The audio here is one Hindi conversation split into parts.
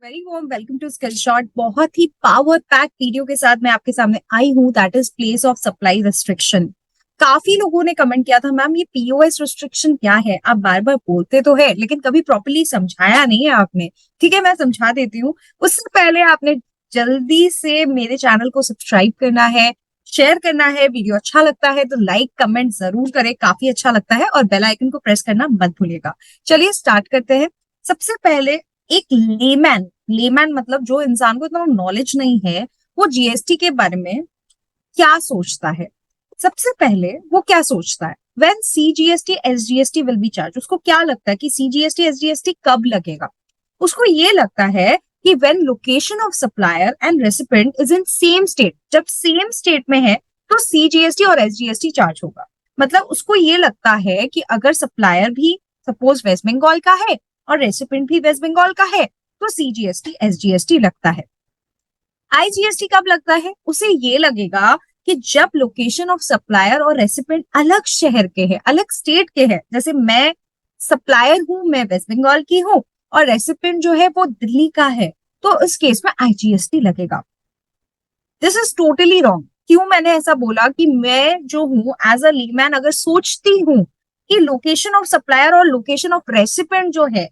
Very warm welcome to Skill Shot. बहुत ही पावर पैक वीडियो के साथ मैं आपके सामने आई हूँ, that is place of supply restriction. काफी लोगों ने कमेंट किया था, मैम ये पीओएस रिस्ट्रिक्शन क्या है? आप बार बार बोलते तो है लेकिन कभी प्रॉपर्ली समझाया नहीं है आपने। ठीक है, मैं समझा देती हूँ। उससे पहले आपने जल्दी से मेरे चैनल को सब्सक्राइब करना है, शेयर करना है। वीडियो अच्छा लगता है तो लाइक कमेंट जरूर करें, काफी अच्छा लगता है, और बेल आइकन को प्रेस करना मत भूलिएगा। चलिए स्टार्ट करते हैं। सबसे पहले एक लेमैन लेमैन मतलब जो इंसान को इतना नॉलेज नहीं है, वो जीएसटी के बारे में क्या सोचता है। सबसे पहले वो क्या सोचता है, when CGST SGST will be charge, उसको क्या लगता है कि सीजीएसटी एसजीएसटी कब लगेगा? उसको ये लगता है कि when location of supplier and recipient is in same state, जब सेम स्टेट में है तो सीजीएसटी और एसजीएसटी चार्ज होगा। मतलब उसको ये लगता है कि अगर सप्लायर भी सपोज वेस्ट बंगाल का है और रेसिपिएंट भी वेस्ट बंगाल का है तो सीजीएसटी एसजीएसटी लगता है। आईजीएसटी कब लगता है? उसे ये लगेगा कि जब लोकेशन ऑफ सप्लायर और रेसिपिएंट अलग शहर के हैं, अलग स्टेट के हैं। जैसे मैं सप्लायर हूं, मैं वेस्ट बंगाल की हूं, और रेसिपिएंट जो है वो दिल्ली का है, तो इस केस में आईजीएसटी लगेगा। This is totally wrong. क्यों मैंने ऐसा बोला कि मैं जो हूं एज अ लीमैन अगर सोचती हूं कि लोकेशन ऑफ सप्लायर और लोकेशन ऑफ रेसिपिएंट जो है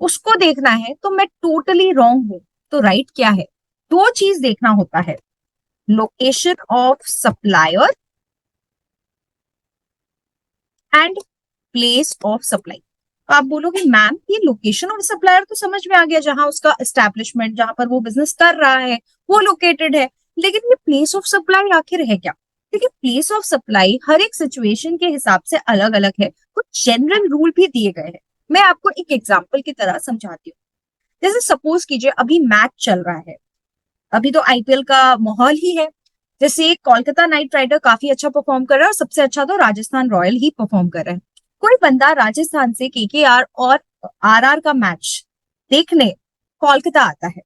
उसको देखना है, तो मैं टोटली रॉन्ग हूं। तो राइट क्या है? दो चीज देखना होता है, location of supplier and place of supply. तो आप बोलोगे मैम ये लोकेशन ऑफ सप्लायर तो समझ में आ गया, जहां उसका एस्टेब्लिशमेंट, जहां पर वो बिजनेस कर रहा है वो लोकेटेड है, लेकिन ये प्लेस ऑफ सप्लाई आखिर है क्या? देखिए, प्लेस ऑफ सप्लाई हर एक सिचुएशन के हिसाब से अलग अलग है, कुछ जनरल रूल भी दिए गए हैं। मैं आपको एक एग्जाम्पल की तरह समझाती हूँ। जैसे सपोज कीजिए अभी मैच चल रहा है, अभी तो आईपीएल का माहौल ही है। जैसे कोलकाता नाइट राइडर काफी अच्छा परफॉर्म कर रहा है और सबसे अच्छा तो राजस्थान रॉयल ही परफॉर्म कर रहा है। कोई बंदा राजस्थान से केकेआर और आरआर का मैच देखने कोलकाता आता है,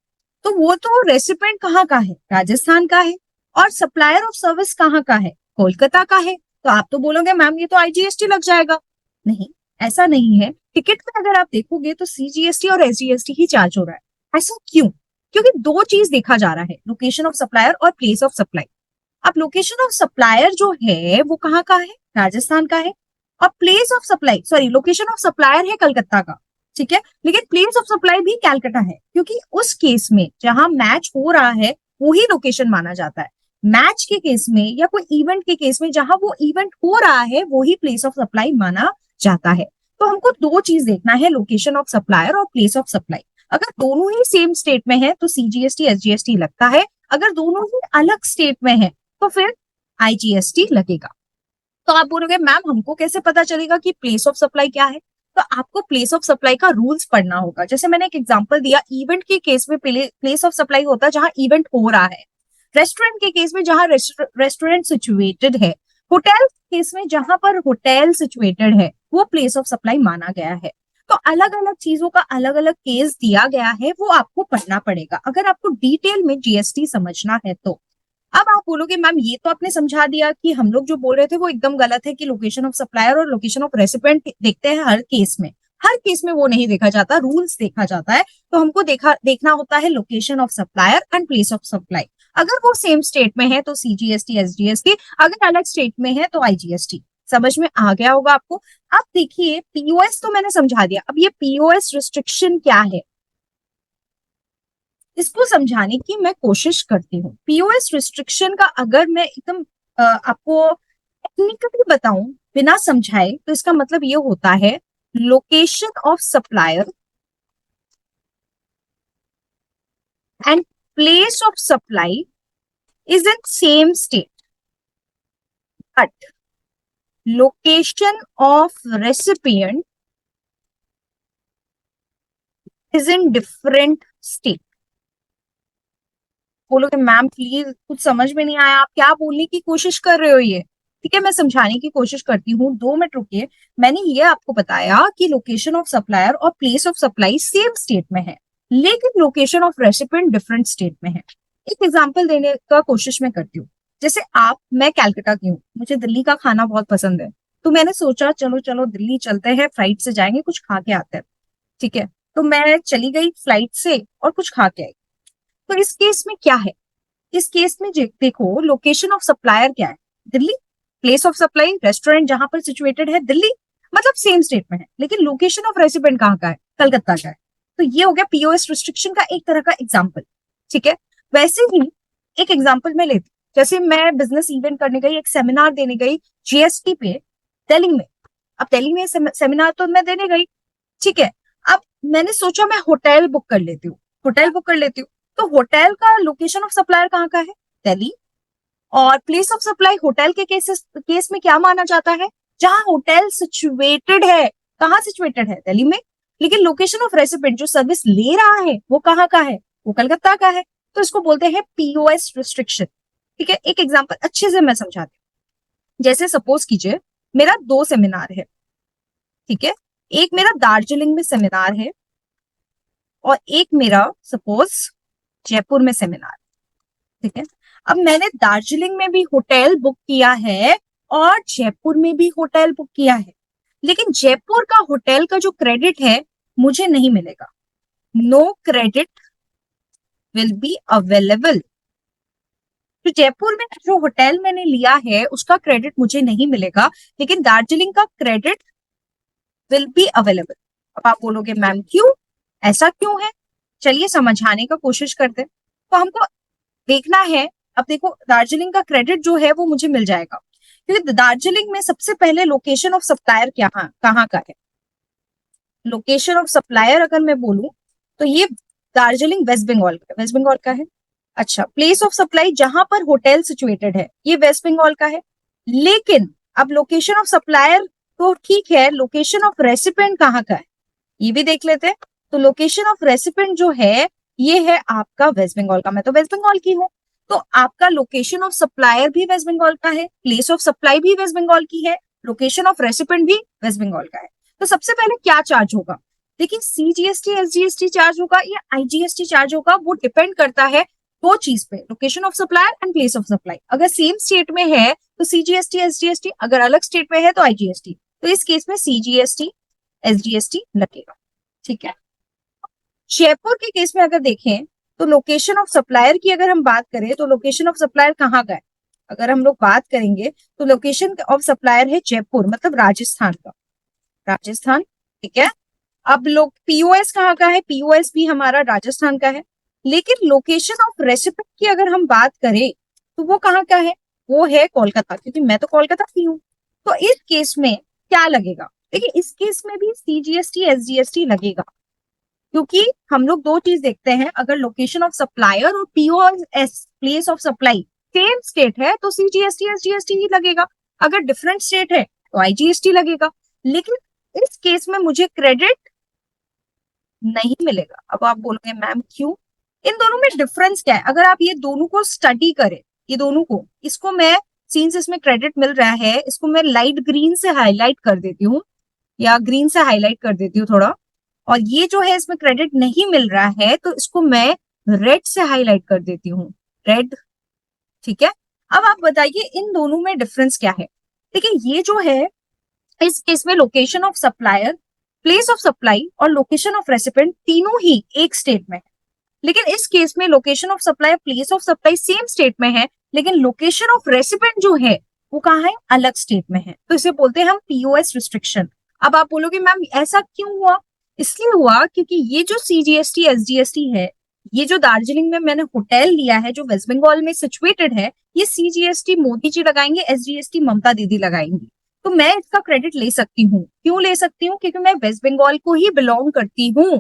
तो वो तो रेसिपिएंट कहाँ का है? राजस्थान का है। और सप्लायर ऑफ सर्विस कहाँ का है? कोलकाता का है। तो आप तो बोलोगे मैम ये तो आईजीएसटी लग जाएगा। नहीं, ऐसा नहीं है। टिकट में अगर आप देखोगे तो सीजीएसटी और एसजीएसटी ही चार्ज हो रहा है। ऐसा क्यों? क्योंकि दो चीज देखा जा रहा है, लोकेशन ऑफ सप्लायर और प्लेस ऑफ सप्लाई। अब लोकेशन ऑफ सप्लायर जो है वो कहाँ का है? राजस्थान का है। और place of supply, sorry, location of supplier है कलकत्ता का, ठीक है, लेकिन प्लेस ऑफ सप्लाई भी कैलकाटा है, क्योंकि उस केस में जहां मैच हो रहा है वो ही लोकेशन माना जाता है। मैच के केस में या कोई इवेंट के केस में जहां वो इवेंट हो रहा है वो ही प्लेस ऑफ सप्लाई माना जाता है। तो हमको दो चीज देखना है, लोकेशन ऑफ सप्लायर और प्लेस ऑफ सप्लाई। अगर दोनों ही सेम स्टेट में है तो सीजीएसटी एसजीएसटी लगता है। अगर दोनों ही अलग स्टेट में है तो फिर आईजीएसटी लगेगा। तो आप बोलोगे मैम हमको कैसे पता चलेगा कि प्लेस ऑफ सप्लाई क्या है? तो आपको प्लेस ऑफ सप्लाई का रूल्स पढ़ना होगा। जैसे मैंने एक एग्जांपल दिया, इवेंट के केस में प्लेस ऑफ सप्लाई होता है जहां इवेंट हो रहा है। रेस्टोरेंट के केस में जहां रेस्टोरेंट सिचुएटेड है। होटल केस में जहां पर होटल सिचुएटेड है वो प्लेस ऑफ सप्लाई माना गया है। तो अलग अलग चीजों का अलग अलग केस दिया गया है, वो आपको पढ़ना पड़ेगा अगर आपको डिटेल में जीएसटी समझना है तो। अब आप बोलोगे मैम ये तो आपने समझा दिया कि हम लोग जो बोल रहे थे वो एकदम गलत है, कि लोकेशन ऑफ सप्लायर और लोकेशन ऑफ रेसिपिएंट देखते हैं हर केस में। हर केस में वो नहीं देखा जाता, रूल्स देखा जाता है। तो हमको देखना होता है location of supplier and place of supply. अगर वो सेम स्टेट में है तो सीजीएसटी एसजीएसटी, अगर अलग स्टेट में है तो आईजीएसटी। समझ में आ गया होगा आपको। अब देखिए, पीओएस तो मैंने समझा दिया, अब ये पीओएस रिस्ट्रिक्शन क्या है इसको समझाने की मैं कोशिश करती हूँ। पीओएस रिस्ट्रिक्शन का अगर मैं एकदम आपको टेक्निकली बताऊं बिना समझाए, तो इसका मतलब ये होता है location of supplier and place of supply is in same state, but location of recipient is in different state. बोलोगे मैम प्लीज कुछ समझ में नहीं आया, आप क्या बोलने की कोशिश कर रहे हो ये? ठीक है, मैं समझाने की कोशिश करती हूँ, 2 मिनट रुकिए। मैंने ये आपको बताया कि लोकेशन ऑफ सप्लायर और place of supply same state में है, लेकिन location of recipient different state में है। एक एग्जांपल देने का कोशिश मैं करती हूँ। जैसे मैं कैलकाटा की हूँ, मुझे दिल्ली का खाना बहुत पसंद है, तो मैंने सोचा चलो चलो दिल्ली चलते हैं, फ्लाइट से जाएंगे, कुछ खा के आते हैं। ठीक है, तो मैं चली गई फ्लाइट से और कुछ खा के आई। तो इस केस में क्या है, इस केस में देखो लोकेशन ऑफ सप्लायर क्या है, Delhi. Place of supply restaurant जहां पर सिचुएटेड है दिल्ली, मतलब सेम स्टेट में है, लेकिन लोकेशन ऑफ रेसिडेंट कहाँ का है, कलकत्ता का है। तो ये हो गया पीओएस रिस्ट्रिक्शन का एक तरह का एग्जाम्पल। ठीक है, वैसे ही एक एग्जाम्पल मैं लेती, जैसे मैं बिजनेस इवेंट करने गई, एक सेमिनार देने गई जीएसटी पे दिल्ली में। अब दिल्ली में सेमिनार तो मैं देने गई, ठीक है। अब मैंने सोचा मैं होटल बुक कर लेती हूँ, होटल बुक कर लेती हूँ। तो होटल का लोकेशन ऑफ सप्लायर कहाँ का है, दिल्ली। और प्लेस ऑफ सप्लाई होटल के केस में क्या माना जाता है, जहां होटल सिचुएटेड है। कहाँ सिचुएटेड है, दिल्ली में। लेकिन लोकेशन ऑफ रेसिडेंट जो सर्विस ले रहा है वो कहाँ का है, वो कलकत्ता का है। तो इसको बोलते हैं पीओएस रिस्ट्रिक्शन। ठीक है, एक एग्जांपल अच्छे से मैं समझाती हूँ। जैसे सपोज कीजिए मेरा 2 सेमिनार है, ठीक है। एक मेरा दार्जिलिंग में सेमिनार है और एक मेरा सपोज जयपुर में सेमिनार, ठीक है। अब मैंने दार्जिलिंग में भी होटल बुक किया है और जयपुर में भी होटल बुक किया है, लेकिन जयपुर का होटल का जो क्रेडिट है मुझे नहीं मिलेगा। No credit will be available. तो जयपुर में जो होटल मैंने लिया है उसका क्रेडिट मुझे नहीं मिलेगा, लेकिन दार्जिलिंग का क्रेडिट विल बी अवेलेबल। अब आप बोलोगे मैम क्यों, ऐसा क्यों है, चलिए समझाने का कोशिश करते हैं। तो हमको देखना है, अब देखो दार्जिलिंग का क्रेडिट जो है वो मुझे मिल जाएगा, क्योंकि दार्जिलिंग में सबसे पहले लोकेशन ऑफ सप्लायर क्या कहाँ का है। लोकेशन ऑफ सप्लायर अगर मैं बोलूं तो ये दार्जिलिंग वेस्ट बंगाल का, वेस्ट बंगाल का है। अच्छा, प्लेस ऑफ सप्लाई जहां पर होटल सिचुएटेड है ये वेस्ट बंगाल का है। लेकिन अब लोकेशन ऑफ सप्लायर तो ठीक है, लोकेशन ऑफ रेसिपेंट कहाँ का है ये भी देख लेते हैं। तो लोकेशन ऑफ रेसिपेंट जो है ये है आपका वेस्ट बंगाल का, मैं तो वेस्ट बंगाल की हूँ। तो आपका लोकेशन ऑफ सप्लायर भी वेस्ट बंगाल का है, प्लेस ऑफ सप्लाई भी वेस्ट बंगाल की है, लोकेशन ऑफ रेसिपेंट भी वेस्ट बंगाल का है। तो सबसे पहले क्या चार्ज होगा, देखिए सीजीएसटी एसजीएसटी चार्ज होगा या आईजीएसटी चार्ज होगा, वो डिपेंड करता है दो चीज पे, location of supplier and place of supply. अगर सेम स्टेट में है तो सीजीएसटी एसजीएसटी, अगर अलग स्टेट में है तो आईजीएसटी। तो इस केस में सीजीएसटी एसजीएसटी लगेगा, ठीक है। जयपुर के केस में अगर देखें तो लोकेशन ऑफ सप्लायर की अगर हम बात करें तो लोकेशन ऑफ सप्लायर कहाँ का है, अगर हम लोग बात करेंगे तो लोकेशन ऑफ सप्लायर है जयपुर, मतलब राजस्थान का, राजस्थान, ठीक है। अब लोग पीओएस कहाँ का है, पीओएस भी हमारा राजस्थान का है। लेकिन लोकेशन ऑफ रेसिपेंट की अगर हम बात करें तो वो कहाँ का है, वो है कोलकाता, क्योंकि मैं तो कोलकाता की हूँ। तो इस केस में क्या लगेगा, देखिए इस केस में भी सीजीएसटी एसजीएसटी लगेगा, क्योंकि हम लोग दो चीज देखते हैं, अगर लोकेशन ऑफ सप्लायर और POS place of supply same state है तो सीजीएसटी एसजीएसटी ही लगेगा, अगर डिफरेंट स्टेट है तो आईजीएसटी लगेगा। लेकिन इस केस में मुझे क्रेडिट नहीं मिलेगा। अब आप बोलोगे मैम क्यों, इन दोनों में डिफरेंस क्या है, अगर आप ये दोनों को स्टडी करें, ये दोनों को, इसको मैं सिंस इसमें क्रेडिट मिल रहा है इसको मैं लाइट ग्रीन से हाईलाइट कर देती हूँ या ग्रीन से हाईलाइट कर देती हूँ थोड़ा, और ये जो है इसमें क्रेडिट नहीं मिल रहा है तो इसको मैं रेड से हाईलाइट कर देती हूँ, रेड, ठीक है। अब आप बताइए इन दोनों में डिफरेंस क्या है। देखिए ये जो है इस केस में location of supplier, place of supply और लोकेशन ऑफ रेसिपेंट तीनों ही एक स्टेट में है, लेकिन इस केस में location of supply, place of supply same state में है, लेकिन लोकेशन ऑफ रेसिपेंट जो है वो कहाँ है, अलग स्टेट में है। तो इसे बोलते हैं हम पीओएस रिस्ट्रिक्शन। अब आप बोलोगे मैम ऐसा क्यों हुआ, इसलिए हुआ क्योंकि ये जो सीजीएसटी एसजीएसटी है, ये जो दार्जिलिंग में मैंने होटल लिया है जो वेस्ट बंगाल में सिचुएटेड है, ये सीजीएसटी मोदी जी लगाएंगे, एसजीएसटी ममता दीदी लगाएंगी। तो मैं इसका क्रेडिट ले सकती हूँ, क्यों ले सकती हूँ, क्योंकि मैं वेस्ट बंगाल को ही बिलोंग करती हूँ।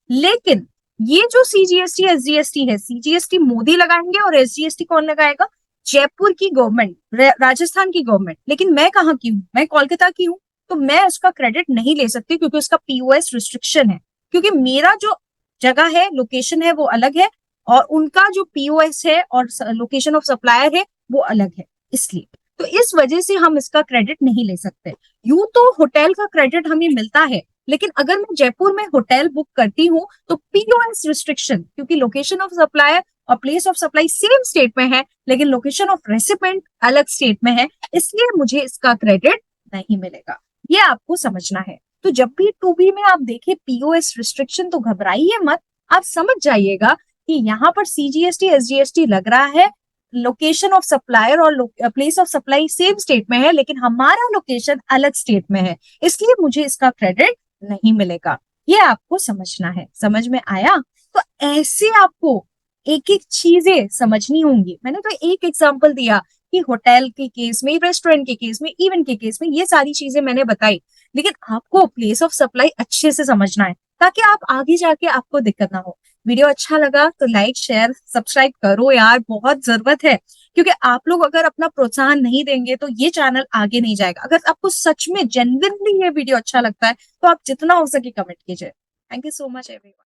लेकिन ये जो सीजीएसटी एसजीएसटी है, सीजीएसटी मोदी लगाएंगे और एसजीएसटी कौन लगाएगा, जयपुर की गवर्नमेंट, राजस्थान की गवर्नमेंट। लेकिन मैं कहाँ की हूँ, मैं कोलकाता की हूँ, तो मैं उसका क्रेडिट नहीं ले सकती क्योंकि उसका पीओएस रिस्ट्रिक्शन है, क्योंकि मेरा जो जगह है, लोकेशन है वो अलग है और उनका जो पीओएस है और लोकेशन ऑफ सप्लायर है वो अलग है, इसलिए। तो इस वजह से हम इसका क्रेडिट नहीं ले सकते। यूं तो होटल का क्रेडिट हमें मिलता है, लेकिन अगर मैं जयपुर में होटल बुक करती हूँ तो पीओएस रिस्ट्रिक्शन, क्योंकि लोकेशन ऑफ सप्लायर और place of supply same state में है लेकिन लोकेशन ऑफ रेसिपेंट अलग स्टेट में है, इसलिए मुझे इसका क्रेडिट नहीं मिलेगा। ये आपको समझना है। तो जब भी टू बी में आप देखें पीओएस रिस्ट्रिक्शन तो घबराइए मत, आप समझ जाइएगा कि यहाँ पर सीजीएसटी एसजीएसटी लग रहा है, लोकेशन ऑफ सप्लायर और place of supply same state में है, लेकिन हमारा लोकेशन अलग स्टेट में है, इसलिए मुझे इसका क्रेडिट नहीं मिलेगा। ये आपको समझना है। समझ में आया? तो ऐसे आपको एक एक चीजें समझनी होंगी। मैंने तो एक एग्जांपल दिया कि होटल के केस में, रेस्टोरेंट के केस में, इवेंट के केस में, ये सारी चीजें मैंने बताई, लेकिन आपको प्लेस ऑफ सप्लाई अच्छे से समझना है ताकि आप आगे जाके आपको दिक्कत ना हो। वीडियो अच्छा लगा तो लाइक शेयर सब्सक्राइब करो यार, बहुत जरूरत है, क्योंकि आप लोग अगर अपना प्रोत्साहन नहीं देंगे तो ये चैनल आगे नहीं जाएगा। अगर आपको सच में जेन्युइनली ये वीडियो अच्छा लगता है तो आप जितना हो सके कमेंट कीजिए। Thank you so much everyone.